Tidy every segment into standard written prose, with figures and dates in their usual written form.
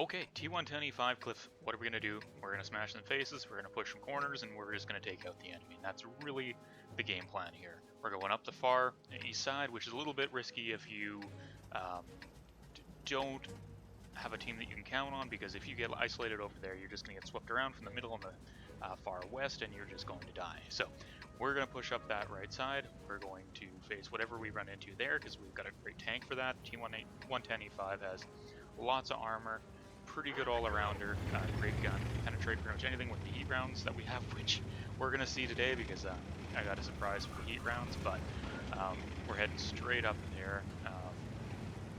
Okay, T110E5 Cliff, what are we going to do? We're going to smash some faces, we're going to push some corners, and we're just going to take out the enemy. And that's really the game plan here. We're going up the far east side, which is a little bit risky if you don't have a team that you can count on, because if you get isolated over there, you're just going to get swept around from the middle and the far west, and you're just going to die. So we're going to push up that right side. We're going to face whatever we run into there, because we've got a great tank for that. T110E5 has lots of armor, pretty good all-arounder, great gun, penetrate pretty much anything with the heat rounds that we have, which we're going to see today because I got a surprise for the heat rounds, but we're heading straight up there.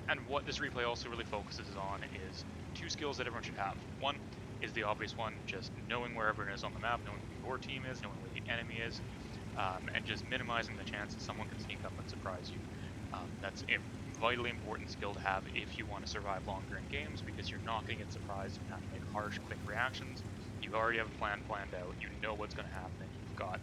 And what this replay also really focuses on is two skills that everyone should have. One is the obvious one, just knowing where everyone is on the map, knowing where your team is, knowing where the enemy is, and just minimizing the chance that someone can sneak up and surprise you. That's a vitally important skill to have if you want to survive longer in games, because you're not going to get surprised and have to make harsh, quick reactions. You already have a plan planned out, you know what's going to happen, and you've got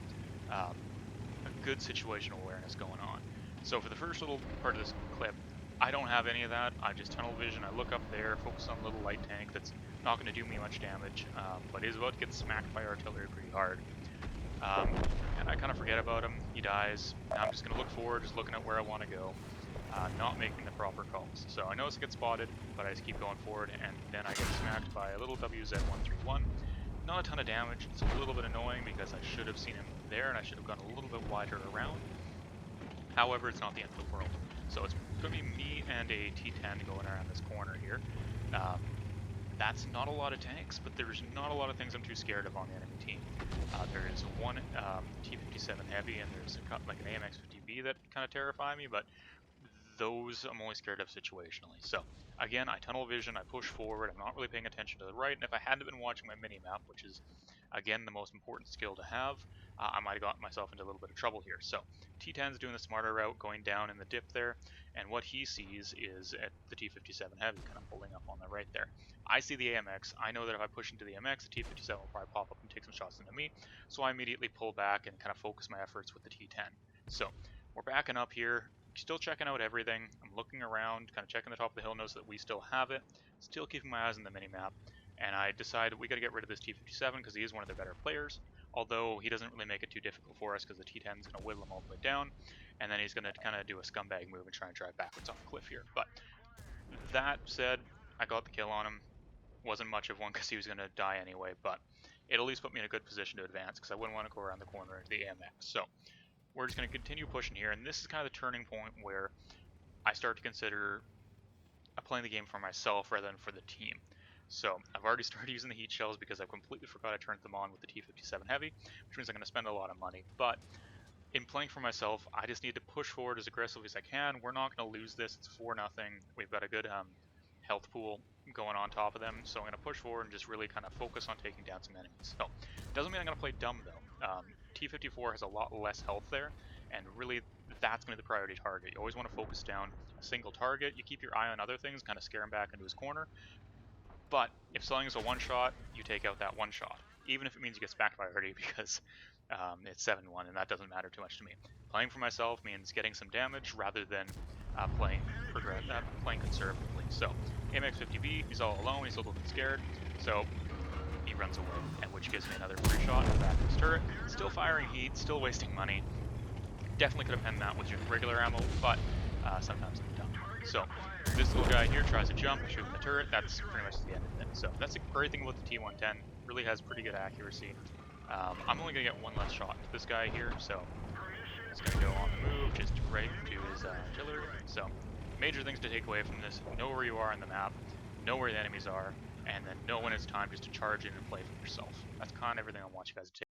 a good situational awareness going on. So for the first little part of this clip, I don't have any of that. I just tunnel vision, I look up there, focus on a little light tank that's not going to do me much damage, but is about to get smacked by artillery pretty hard. And I kind of forget about him, he dies. Now I'm just going to look forward, just looking at where I want to go, not making the proper calls. So I notice I get spotted, but I just keep going forward, and then I get smacked by a little WZ-131. Not a ton of damage, it's a little bit annoying because I should have seen him there, and I should have gone a little bit wider around. However, it's not the end of the world. So it's going to be me and a T10 going around this corner here. That's not a lot of tanks, but there's not a lot of things I'm too scared of on the enemy team. There is one T57 heavy, and there's like an AMX-50B that kind of terrify me, but those I'm only scared of situationally. So again, I tunnel vision, I push forward, I'm not really paying attention to the right, and if I hadn't been watching my mini-map, which is again the most important skill to have, I might have gotten myself into a little bit of trouble here. So T10's doing the smarter route, going down in the dip there, and what he sees is at the T57 heavy kind of pulling up on the right there. I see the AMX, I know that if I push into the AMX, the T57 will probably pop up and take some shots into me, so I immediately pull back and kind of focus my efforts with the T10. So we're backing up here, still checking out everything. I'm looking around, kind of checking the top of the hill, notice that we still have it, still keeping my eyes on the mini-map, and I decide we got to get rid of this T57 because he is one of their better players, although he doesn't really make it too difficult for us because the T10 is going to whittle him all the way down, and then he's going to kind of do a scumbag move and try and drive backwards off the cliff here. But that said, I got the kill on him. Wasn't much of one because he was going to die anyway, but it at least put me in a good position to advance because I wouldn't want to go around the corner into the AMX. So we're just going to continue pushing here, and this is kind of the turning point where I start to consider playing the game for myself rather than for the team. So I've already started using the heat shells because I completely forgot I turned them on with the T57 heavy, which means I'm going to spend a lot of money. But in playing for myself, I just need to push forward as aggressively as I can. We're not going to lose this. It's 4-0. We've got a good health pool going on top of them, so I'm going to push forward and just really kind of focus on taking down some enemies. So doesn't mean I'm going to play dumb though. T54 has a lot less health there, and really that's going to be the priority target. You always want to focus down a single target. You keep your eye on other things, kind of scare him back into his corner. But if something is a one-shot, you take out that one shot, even if it means you get smacked by already because it's 7-1, and that doesn't matter too much to me. Playing for myself means getting some damage rather than playing conservatively. So AMX-50B, he's all alone, he's a little bit scared, so he runs away, and which gives me another free shot in the back of his turret. Still firing heat, still wasting money. Definitely could have penned that with your regular ammo, but sometimes I'm dumb. So this little guy here tries to jump, shoot in the turret, that's pretty much the end of it. So that's a great thing about the T110, really has pretty good accuracy. I'm only going to get one less shot into this guy here, so he's going to go on the move, just right to his artillery. So major things to take away from this: know where you are on the map, know where the enemies are, and then know when it's time just to charge in and play for yourself. That's kind of everything I want you guys to take.